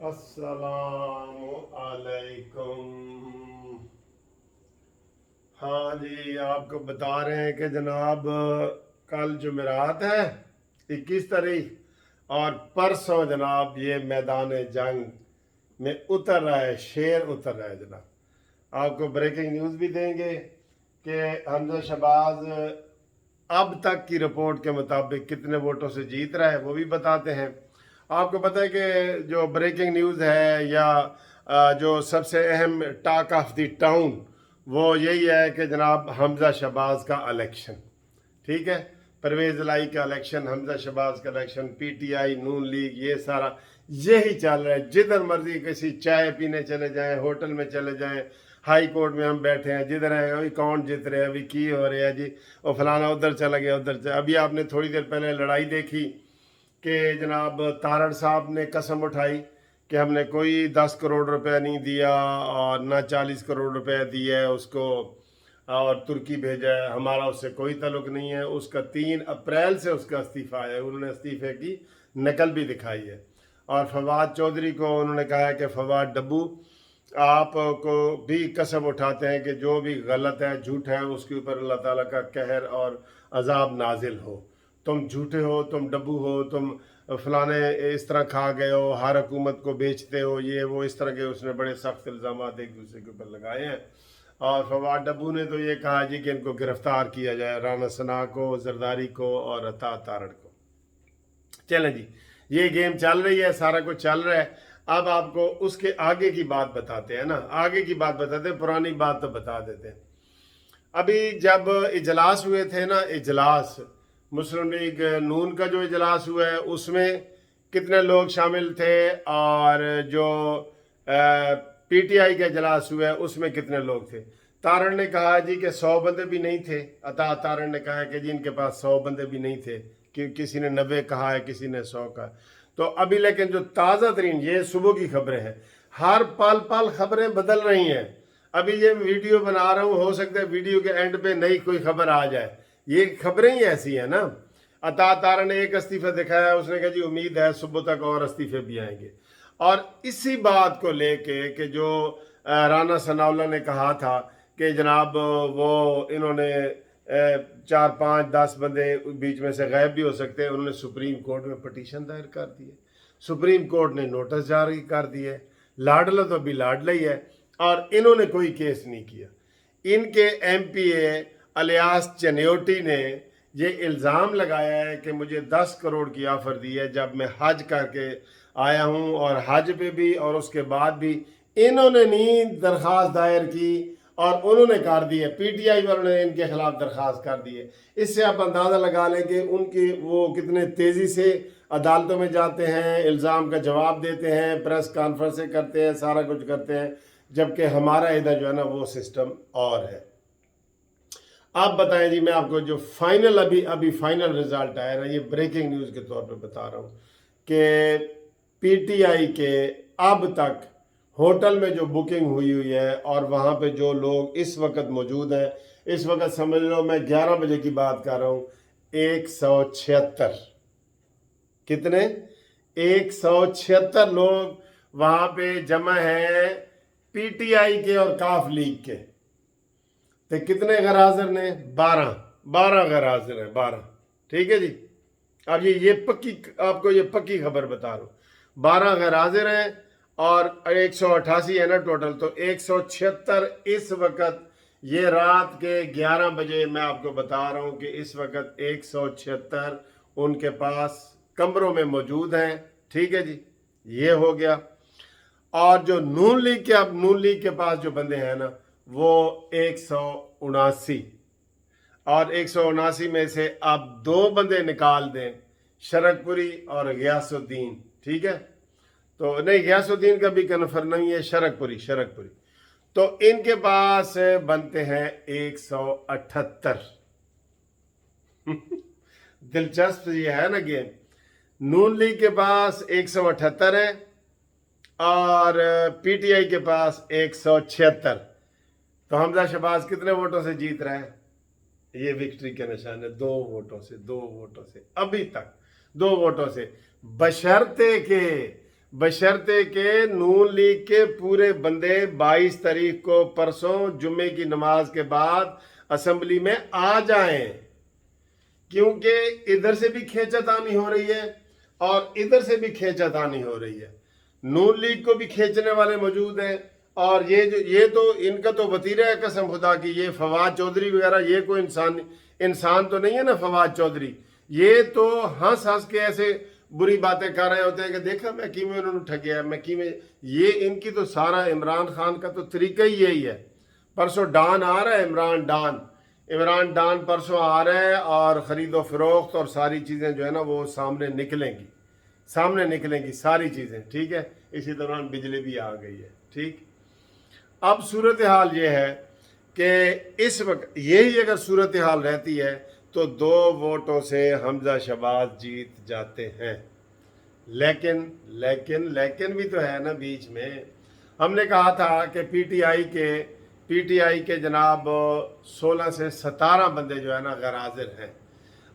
अस्सलामुअलैकुम। हाँ जी, आपको बता रहे हैं कि जनाब कल जुमेरात है 21 तारीख और परसों जनाब ये मैदान जंग में उतर रहा है, शेर उतर रहा है जनाब। आपको ब्रेकिंग न्यूज़ भी देंगे कि हमजा शहबाज अब तक की रिपोर्ट के मुताबिक कितने वोटों से जीत रहा है वो भी बताते हैं। आपको पता है कि जो ब्रेकिंग न्यूज़ है या जो सबसे अहम टॉक ऑफ द टाउन वो यही है कि जनाब हमजा शहबाज का इलेक्शन, ठीक है, परवेज लाई का इलेक्शन, हमजा शहबाज का इलेक्शन, पीटीआई, नून लीग, ये सारा यही चल रहा है। जिधर मर्जी किसी चाय पीने चले जाएं, होटल में चले जाएं, हाई कोर्ट में हम बैठे हैं, जिधर है अभी कौन जीत रहे हैं, अभी की हो रहा है जी, और फलाना उधर चला गया उधर चला। अभी आपने थोड़ी देर पहले लड़ाई देखी कि जनाब तारड़ साहब ने कसम उठाई कि हमने कोई 10 करोड़ रुपए नहीं दिया और ना 40 करोड़ रुपए दिए है उसको और तुर्की भेजा है, हमारा उससे कोई ताल्लुक नहीं है। उसका 3 अप्रैल से उसका इस्तीफ़ा है, उन्होंने इस्तीफे की नकल भी दिखाई है। और फवाद चौधरी को उन्होंने कहा है कि फवाद डब्बू आपको भी कसम उठाते हैं कि जो भी गलत है, झूठ है, उसके ऊपर अल्लाह ताला का कहर और अजाब नाजिल हो। तुम झूठे हो, तुम डब्बू हो, तुम फलाने इस तरह खा गए हो, हर हुकूमत को बेचते हो, ये वो इस तरह के उसने बड़े सख्त इल्ज़ाम एक दूसरे के ऊपर लगाए हैं। और फवाद डब्बू ने तो ये कहा जी कि इनको गिरफ्तार किया जाए, राना सना को, जरदारी को और अता तारड़ को। चलें जी, ये गेम चल रही है, सारा कुछ चल रहा है। अब आपको उसके आगे की बात बताते हैं ना, आगे की बात बताते हैं, पुरानी बात तो बता देते हैं। अभी जब इजलास हुए थे ना, इजलास मुस्लिम लीग नून का जो इजलास हुआ है उसमें कितने लोग शामिल थे और जो पीटीआई का इजलास हुआ है उसमें कितने लोग थे। तारण ने कहा जी कि 100 बंदे भी नहीं थे। अता तारण ने कहा कि जी इनके पास 100 बंदे भी नहीं थे, कि किसी ने 90 कहा है, किसी ने 100 कहा। तो अभी लेकिन जो ताज़ा तरीन, ये सुबह की खबरें हैं, हर पल पल खबरें बदल रही हैं। अभी ये वीडियो बना रहा हूँ, हो सकता है वीडियो के एंड पे नई कोई खबर आ जाए, ये खबरें ही ऐसी हैं ना। अता तारा ने एक इस्तीफा दिखाया, उसने कहा जी उम्मीद है सुबह तक और इस्तीफे भी आएंगे। और इसी बात को लेके कि जो राना सनाउल्लाह ने कहा था कि जनाब वो इन्होंने 4 5 10 बंदे बीच में से गायब भी हो सकते हैं, उन्होंने सुप्रीम कोर्ट में पटिशन दायर कर दी है, सुप्रीम कोर्ट ने नोटिस जारी कर दिए। लाडला तो अभी लाडला ही है और इन्होंने कोई केस नहीं किया। इनके एमपीए अलियास चन्योटी ने ये इल्ज़ाम लगाया है कि मुझे 10 करोड़ की ऑफ़र दी है जब मैं हज करके आया हूँ, और हज पे भी और उसके बाद भी इन्होंने नहीं दरख्वास्त दायर की और उन्होंने कर दी है, पीटीआई वालों ने इनके खिलाफ दरख्वास्त कर दी है। इससे आप अंदाज़ा लगा लें कि उनकी वो कितने तेज़ी से अदालतों में जाते हैं, इल्ज़ाम का जवाब देते हैं, प्रेस कॉन्फ्रेंसें करते हैं, सारा कुछ करते हैं, जबकि हमारा इधर जो है ना वो सिस्टम और है। आप बताएं जी, मैं आपको जो फाइनल अभी फाइनल रिजल्ट आया ना, ये ब्रेकिंग न्यूज़ के तौर पे बता रहा हूँ कि पीटीआई के अब तक होटल में जो बुकिंग हुई है और वहाँ पे जो लोग इस वक्त मौजूद हैं, इस वक्त समझ लो मैं 11 बजे की बात कर रहा हूँ, 176। कितने? 176 लोग वहाँ पे जमा हैं पीटीआई के और काफ लीग के। तो कितने गैर हाजिर ने? 12 गैर हाजिर हैं, 12। ठीक है जी। अब ये पक्की, आपको ये पक्की खबर बता रहा हूँ, 12 गैर हाजिर हैं और 188 है ना टोटल, तो 176 इस वक्त, ये रात के 11 बजे मैं आपको बता रहा हूँ कि इस वक्त 176 उनके पास कमरों में मौजूद हैं। ठीक है जी, ये हो गया। और जो नून लीग के, अब नून लीग के पास जो बंदे हैं ना वो 179, और 179 में से अब 2 बंदे निकाल दें, शरकपुरी और गयासुद्दीन। ठीक है, तो नहीं, गयासुद्दीन का भी कन्फर्म नहीं है, शरकपुरी। तो इनके पास बनते हैं 178। दिलचस्प ये है ना गेम। नून लीग के पास 178 है और पीटीआई के पास 176। तो हमजा शहबाज कितने वोटों से जीत रहा है? ये विक्ट्री के निशान है, 2 वोटों से, 2 वोटों से, अभी तक 2 वोटों से, बशर्ते के बशर्ते के नून लीग के पूरे बंदे 22 तारीख को परसों जुम्मे की नमाज के बाद असेंबली में आ जाएं, क्योंकि इधर से भी खींचातानी हो रही है और इधर से भी खींचातानी हो रही है। नून लीग को भी खींचने वाले मौजूद हैं, और ये तो इनका तो वतीरा है कसम खुदा की, ये फवाद चौधरी वगैरह, ये कोई इंसान तो नहीं है ना फवाद चौधरी। ये तो हंस हंस के ऐसे बुरी बातें कर रहे होते हैं कि देखा मैं किमें उन्होंने ठगिया, मैं किमें, ये इनकी तो सारा इमरान खान का तो तरीका ही यही है। परसों डान आ रहा है, इमरान डान परसों आ रहा है, और ख़रीदो फरोख्त और सारी चीज़ें जो है ना वो सामने निकलेंगी सारी चीज़ें, ठीक है। इसी दौरान बिजली भी आ गई है, ठीक। अब सूरत हाल ये है कि इस वक्त यही अगर सूरत हाल रहती है तो 2 वोटों से हमजा शहबाज जीत जाते हैं। लेकिन भी तो है ना, बीच में हमने कहा था कि पीटीआई के जनाब 16 से 17 बंदे जो है ना गैर हाजिर हैं।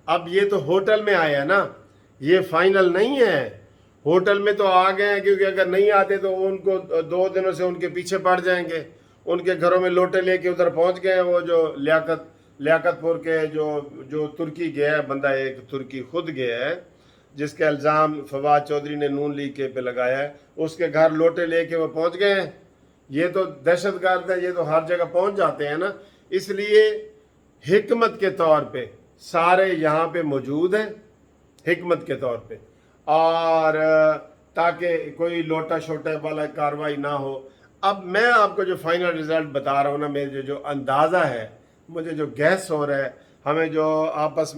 अब ये तो होटल में आए हैं ना, ये फाइनल नहीं है। होटल में तो आ गए हैं, क्योंकि अगर नहीं आते तो उनको 2 दिनों से उनके पीछे पड़ जाएंगे। उनके घरों में लोटे लेके उधर पहुंच गए हैं। वो जो लियाकतपुर के जो तुर्की गया है बंदा, एक तुर्की खुद गया है जिसके इल्ज़ाम फवाद चौधरी ने नून लीग के पे लगाया है, उसके घर लोटे लेके वो पहुंच गए हैं। ये तो दहशतगर्द है, ये तो हर जगह पहुंच जाते हैं ना। इसलिए हिकमत के तौर पे सारे यहाँ पे मौजूद हैं, हिकमत के तौर पे, और ताकि कोई लोटा शोटा वाला कार्रवाई ना हो। अब मैं आपको जो फाइनल रिजल्ट बता रहा हूँ ना, मेरे जो अंदाज़ा है, मुझे जो गैस हो रहा है, हमें जो आपस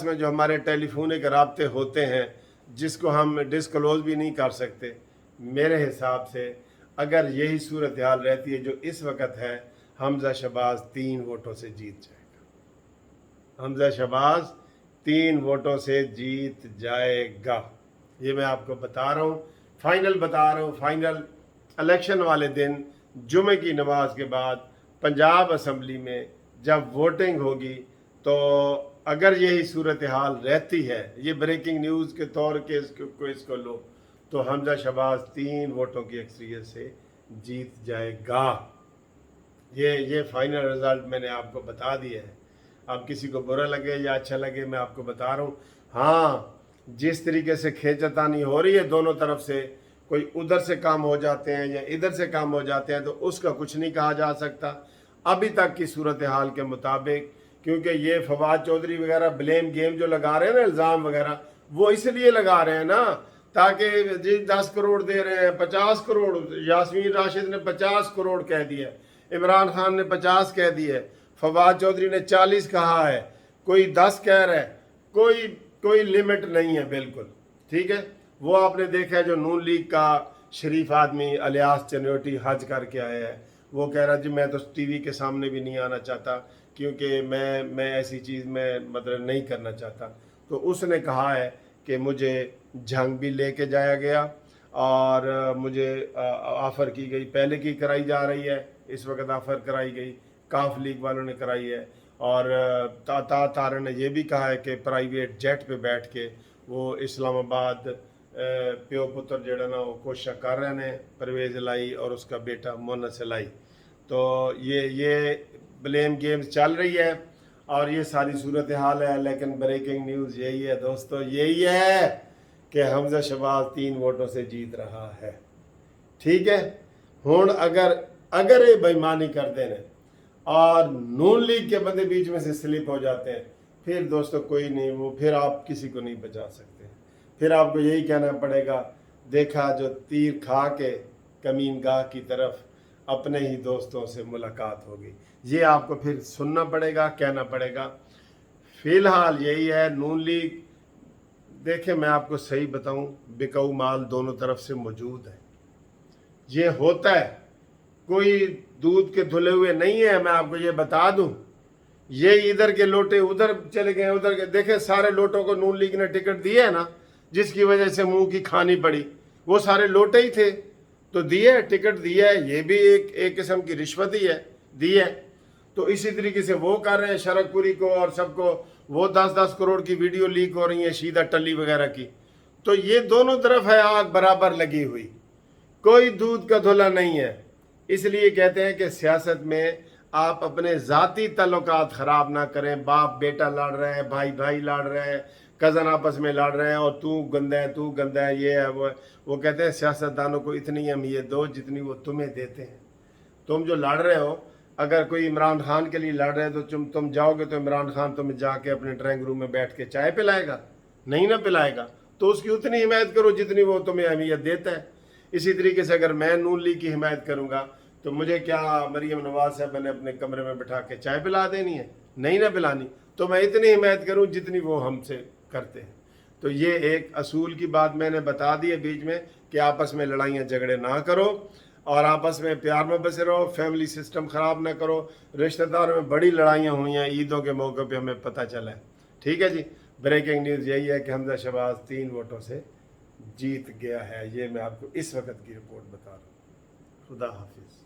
में जो हमारे टेलीफोनिक राब्ते होते हैं जिसको हम डिस्क्लोज भी नहीं कर सकते, मेरे हिसाब से अगर यही सूरत हाल रहती है जो इस वक्त है, हमजा शहबाज 3 वोटों से जीत जाएगा। हमजा शहबाज 3 वोटों से जीत जाएगा, ये मैं आपको बता रहा हूँ, फाइनल बता रहा हूँ। फाइनल इलेक्शन वाले दिन जुमे की नमाज के बाद पंजाब असम्बली में जब वोटिंग होगी, तो अगर यही सूरत हाल रहती है, ये ब्रेकिंग न्यूज़ के तौर के इसको लो, तो हमजा शहबाज 3 वोटों की अक्सरियत से जीत जाएगा। ये फाइनल रिजल्ट मैंने आपको बता दिया है। अब किसी को बुरा लगे या अच्छा लगे, मैं आपको बता रहा हूँ। हाँ, जिस तरीके से खींचतानी हो रही है दोनों तरफ से, कोई उधर से काम हो जाते हैं या इधर से काम हो जाते हैं, तो उसका कुछ नहीं कहा जा सकता अभी तक की सूरत हाल के मुताबिक, क्योंकि ये फवाद चौधरी वगैरह ब्लेम गेम जो लगा रहे हैं ना, इल्ज़ाम वगैरह, वो इसलिए लगा रहे हैं ना ताकि जी 10 करोड़ दे रहे हैं, 50 करोड़, यास्मीन राशिद ने 50 करोड़ कह दिया, इमरान खान ने 50 कह दिए, फवाद चौधरी ने 40 कहा है, कोई 10 कह रहा है, कोई लिमिट नहीं है बिल्कुल, ठीक है। वो आपने देखा है जो नून लीग का शरीफ आदमी अलियास चनोटी हज करके आया है, वो कह रहा जी मैं तो टीवी के सामने भी नहीं आना चाहता, क्योंकि मैं ऐसी चीज़ में मतलब नहीं करना चाहता। तो उसने कहा है कि मुझे झंग भी लेके जाया गया और मुझे ऑफ़र की गई, पहले की कराई जा रही है, इस वक्त ऑफ़र कराई गई, काफ लीग वालों ने कराई है। और तारा ने यह भी कहा है कि प्राइवेट जेट पे बैठ के वो इस्लामाबाद प्यो पुत्र जड़ा ना वो कोशिश कर रहे हैं, परवेज़ लाई और उसका बेटा मोनस लाई। तो ये ब्लेम गेम्स चल रही है और ये सारी सूरत हाल है। लेकिन ब्रेकिंग न्यूज़ यही है दोस्तों, यही है कि हमजा शहबाज 3 वोटों से जीत रहा है, ठीक है। हुण अगर ये बेईमानी करते हैं और नून लीग के बंदे बीच में से स्लिप हो जाते हैं, फिर दोस्तों कोई नहीं, वो फिर आप किसी को नहीं बचा सकते। फिर आपको यही कहना पड़ेगा, देखा जो तीर खा के कमीनगाह की तरफ अपने ही दोस्तों से मुलाकात हो गई, ये आपको फिर सुनना पड़ेगा, कहना पड़ेगा। फिलहाल यही है। नून लीग देखें, मैं आपको सही बताऊं, बिकाऊ माल दोनों तरफ से मौजूद है, ये होता है, कोई दूध के धुले हुए नहीं है। मैं आपको ये बता दूं, ये इधर के लोटे उधर चले गए, उधर के देखें, सारे लोटों को नून लीग ने टिकट दिए है ना, जिसकी वजह से मुंह की खानी पड़ी, वो सारे लोटे ही थे, तो दिए, टिकट दिया है, ये भी एक किस्म की रिश्वत ही है, दी है। तो इसी तरीके से वो कर रहे हैं शरकपुरी को और सबको, वो 10-10 करोड़ की वीडियो लीक हो रही है शीदा टली वगैरह की, तो ये दोनों तरफ है आग बराबर लगी हुई, कोई दूध का धुला नहीं है। इसलिए कहते हैं कि सियासत में आप अपने ज़ाती ताल्लुकात ख़राब ना करें। बाप बेटा लड़ रहे हैं, भाई भाई लड़ रहे हैं, कज़न आपस में लड़ रहे हैं और तू गंदा है, ये है वो है। वो कहते हैं सियासतदानों को इतनी अहमियत दो जितनी वो तुम्हें देते हैं। तुम जो लड़ रहे हो, अगर कोई इमरान खान के लिए लड़ रहे हो तो तुम जाओगे तो इमरान खान तुम्हें जाके अपने ड्राइंग रूम में बैठ के चाय पिलाएगा? नहीं ना पिलाएगा। तो उसकी उतनी हिमायत करो जितनी वो तुम्हें अहमियत देता है। इसी तरीके से अगर मैं नून लीग की हिमायत करूंगा तो मुझे क्या मरीम नवाज साहब ने अपने कमरे में बिठा के चाय पिला देनी है? नहीं ना पिलानी। तो मैं इतनी हिमायत करूं जितनी वो हमसे करते हैं। तो ये एक असूल की बात मैंने बता दी है बीच में कि आपस में लड़ाइयाँ झगड़े ना करो और आपस में प्यार में बसे रहो, फैमिली सिस्टम ख़राब ना करो। रिश्तेदारों में बड़ी लड़ाइयाँ हुई हैं ईदों के मौके पे, हमें पता चला है। ठीक है जी। ब्रेकिंग न्यूज़ यही है कि हमजा शहबाज 3 वोटों से जीत गया है। ये मैं आपको इस वक्त की रिपोर्ट बता रहा हूँ। खुदा हाफिज़।